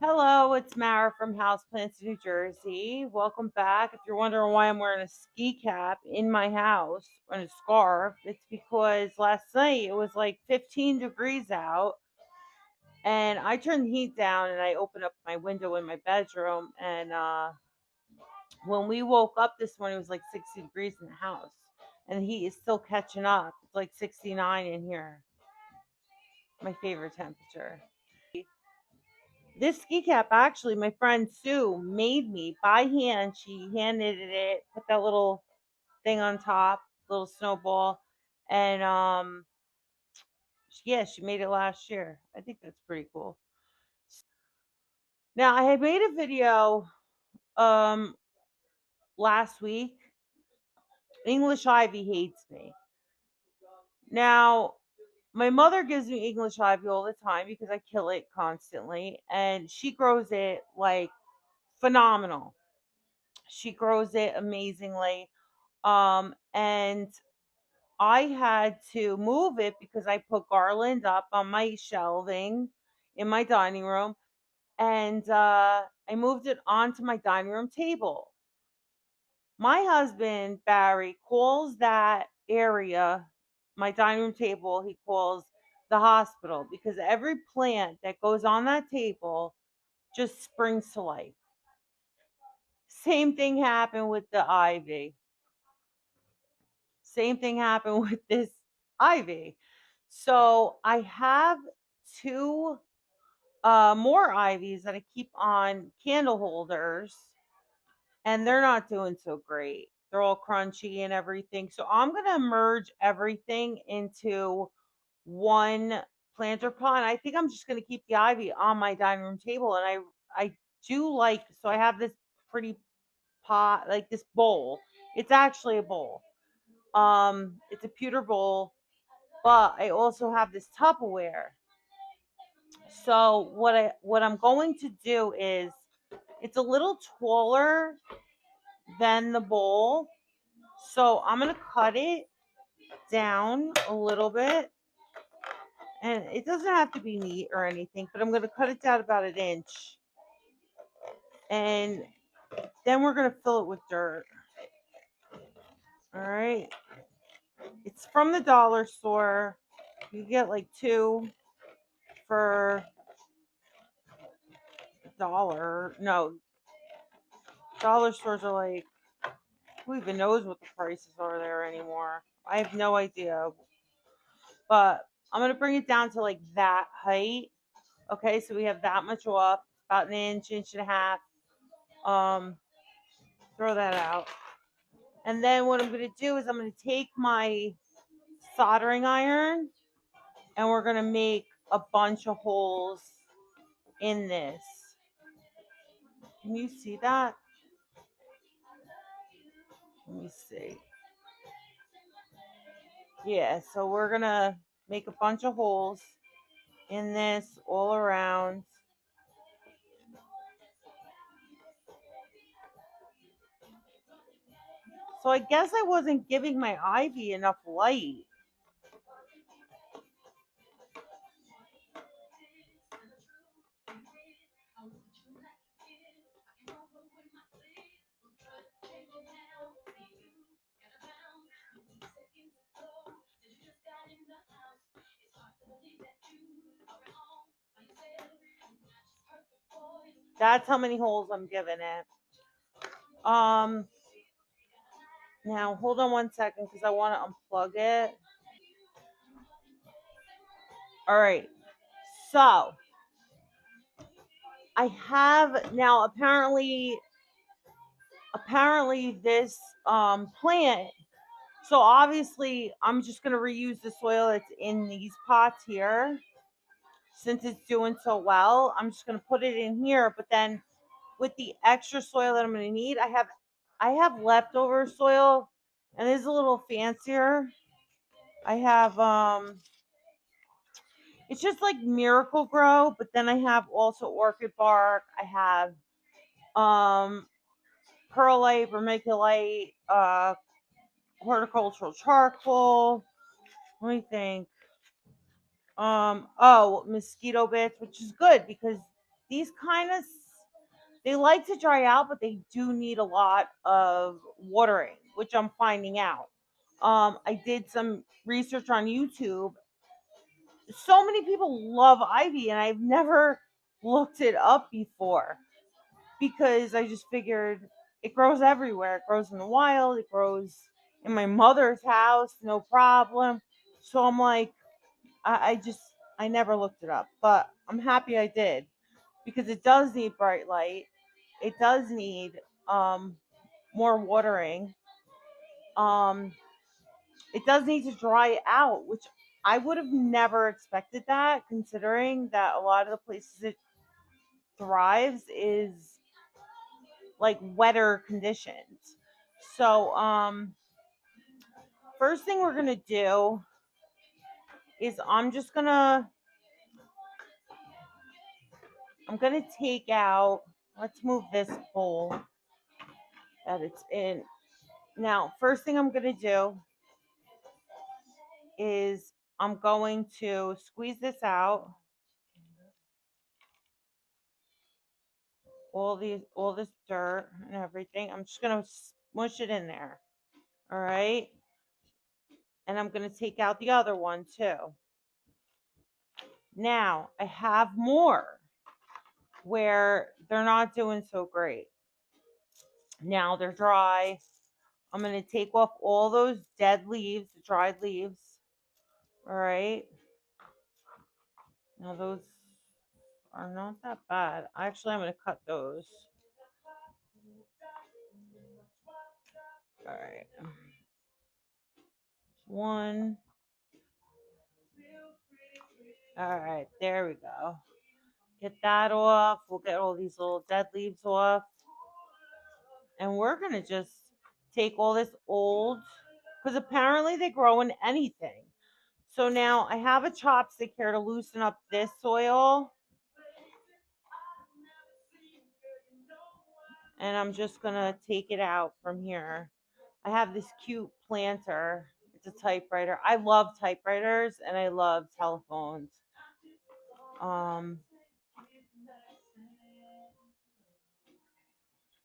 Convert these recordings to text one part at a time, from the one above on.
Hello, it's Mara from Houseplants, New Jersey. Welcome back. If you're wondering why I'm wearing a ski cap in my house and a scarf, it's because last night it was like 15 degrees out, and I turned the heat down and I opened up my window in my bedroom. And when we woke up this morning, it was like 60 degrees in the house, and the heat is still catching up. It's like 69 in here, my favorite temperature. This ski cap, actually, my friend Sue made me by hand. She hand knitted it, put that little thing on top, little snowball, and yeah, she made it last year. I think that's pretty cool. Now, I had made a video um last week. English Ivy hates me. Now, my mother gives me English Ivy all the time because I kill it constantly, and she grows it like phenomenal. She grows it amazingly. And I had to move it because I put garland up on my shelving in my dining room, and I moved it onto my dining room table. My husband, Barry, calls that area, my dining room table, he calls the hospital because every plant that goes on that table just springs to life. Same thing happened with the ivy. Same thing happened with this ivy. So I have two more ivies that I keep on candle holders, and they're not doing so great. They're all crunchy and everything. So I'm gonna merge everything into one planter pot. And I think I'm just gonna keep the ivy on my dining room table. And I do like, so I have this pretty pot, like this bowl. It's actually a bowl. It's a pewter bowl, but I also have this Tupperware. So what I'm going to do is, it's a little taller than the bowl. So I'm gonna cut it down a little bit, and it doesn't have to be neat or anything, but I'm gonna cut it down about an inch, and then we're gonna fill it with dirt. All right, it's from the dollar store. You get like two for $1. No, dollar stores are like, who even knows what the prices are there anymore? I have no idea. But I'm gonna bring it down to like that height. Okay, so we have that much off, about an inch, inch and a half. Um, throw that out. And then what I'm gonna do is I'm gonna take my soldering iron, and we're gonna make a bunch of holes in this. Can you see that? Let me see. Yeah, so we're gonna make a bunch of holes in this all around. So I guess I wasn't giving my ivy enough light. That's how many holes I'm giving it. Um, Now hold on one second because I want to unplug it. All right. So I have now, apparently this plant. So obviously I'm just gonna reuse the soil that's in these pots here since it's doing so well. I'm just gonna put it in here, but then with the extra soil that I'm gonna need, I have leftover soil, and it's a little fancier. I have it's just like Miracle Grow, but then I have also Orchid Bark. I have um perlite, vermiculite, horticultural charcoal. Let me think. Oh, mosquito bits, which is good because these kind of, they like to dry out, but they do need a lot of watering, which I'm finding out. I did some research on YouTube. So many people love ivy, and I've never looked it up before because I just figured it grows everywhere. It grows in the wild, it grows in my mother's house, no problem. So I'm like, I never looked it up, but I'm happy I did because it does need bright light. It does need um, more watering. Um, it does need to dry out, which I would have never expected that, considering that a lot of the places it thrives is like wetter conditions. So, first thing we're gonna do is I'm gonna take out. Let's move this bowl that it's in. Now, first thing I'm gonna do is I'm going to squeeze this out. All this dirt and everything. I'm just gonna smush it in there. All right. And I'm gonna take out the other one too. Now I have more where they're not doing so great. Now they're dry. I'm gonna take off all those dead leaves, the dried leaves. All right. Now those are not that bad. Actually, I'm gonna cut those. All right. One. All right, there we go. Get that off. We'll get all these little dead leaves off. And we're going to just take all this old, because apparently they grow in anything. So now I have a chopstick here to loosen up this soil. And I'm just going to take it out from here. I have this cute planter. It's a typewriter. I love typewriters and I love telephones. And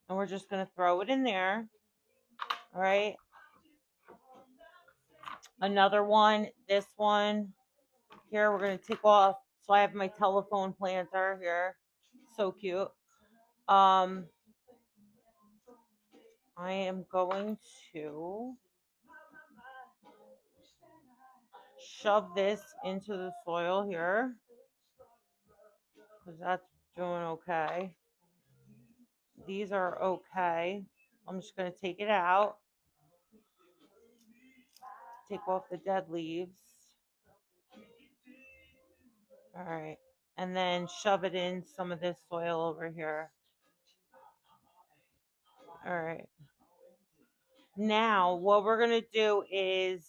we're just going to throw it in there. All right. Another one, this one here, we're going to take off. So I have my telephone planter here. So cute. I am going to shove this into the soil here because that's doing okay. These are okay. I'm just going to take it out. Take off the dead leaves. All right. And then shove it in some of this soil over here. All right. Now, what we're going to do is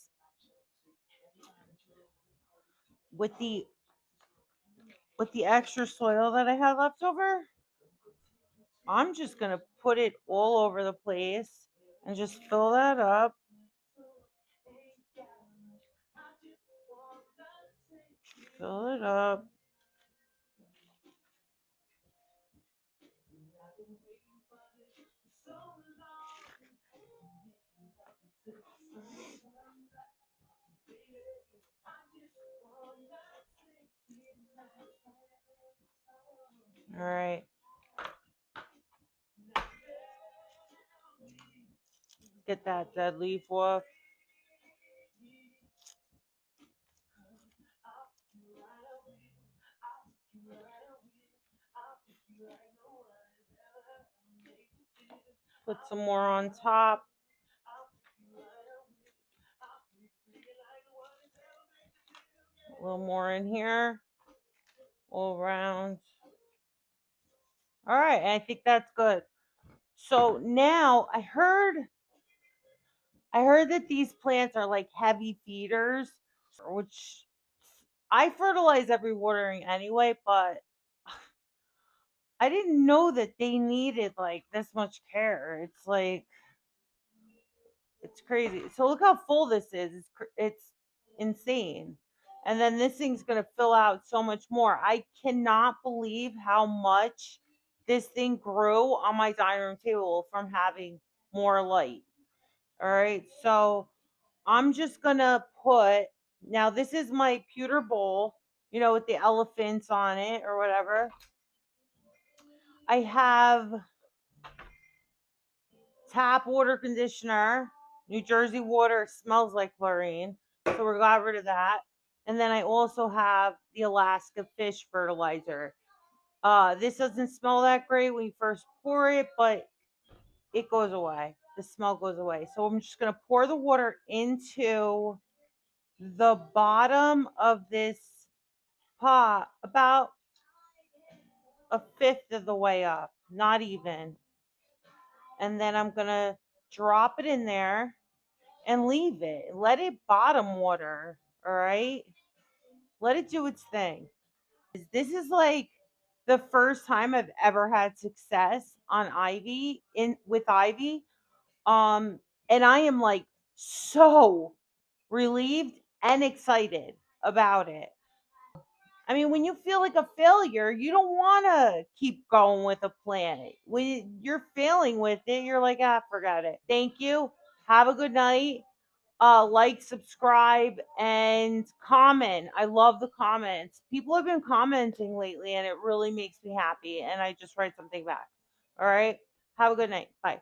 with the extra soil that I had left over, I'm just going to put it all over the place and just fill that up. Fill it up. All right. Get that dead leaf off. Put some more on top. A little more in here. All around. All right. I think that's good. So now I heard that these plants are like heavy feeders, which I fertilize every watering anyway, but I didn't know that they needed like this much care. It's like it's crazy. So look how full this is. It's insane. And then this thing's going to fill out so much more. I cannot believe how much this thing grew on my dining room table from having more light. All right. So I'm just going to put, now this is my pewter bowl, with the elephants on it or whatever. I have tap water conditioner. New Jersey water smells like chlorine, so we got rid of that. And then I also have the Alaska fish fertilizer. This doesn't smell that great when you first pour it, but it goes away. The smell goes away. So I'm just gonna pour the water into the bottom of this pot, about a fifth of the way up, not even. And then I'm gonna drop it in there and leave it. Let it bottom water. All right. Let it do its thing. This is like the first time I've ever had success on Ivy with Ivy. And I am like so relieved and excited about it. I mean, when you feel like a failure, you don't want to keep going with a plan. When you're failing with it, you're like, forget it. Thank you. Have a good night. Like, subscribe, and comment. I love the comments. People have been commenting lately, and it really makes me happy. And I just write something back. All right. Have a good night. Bye.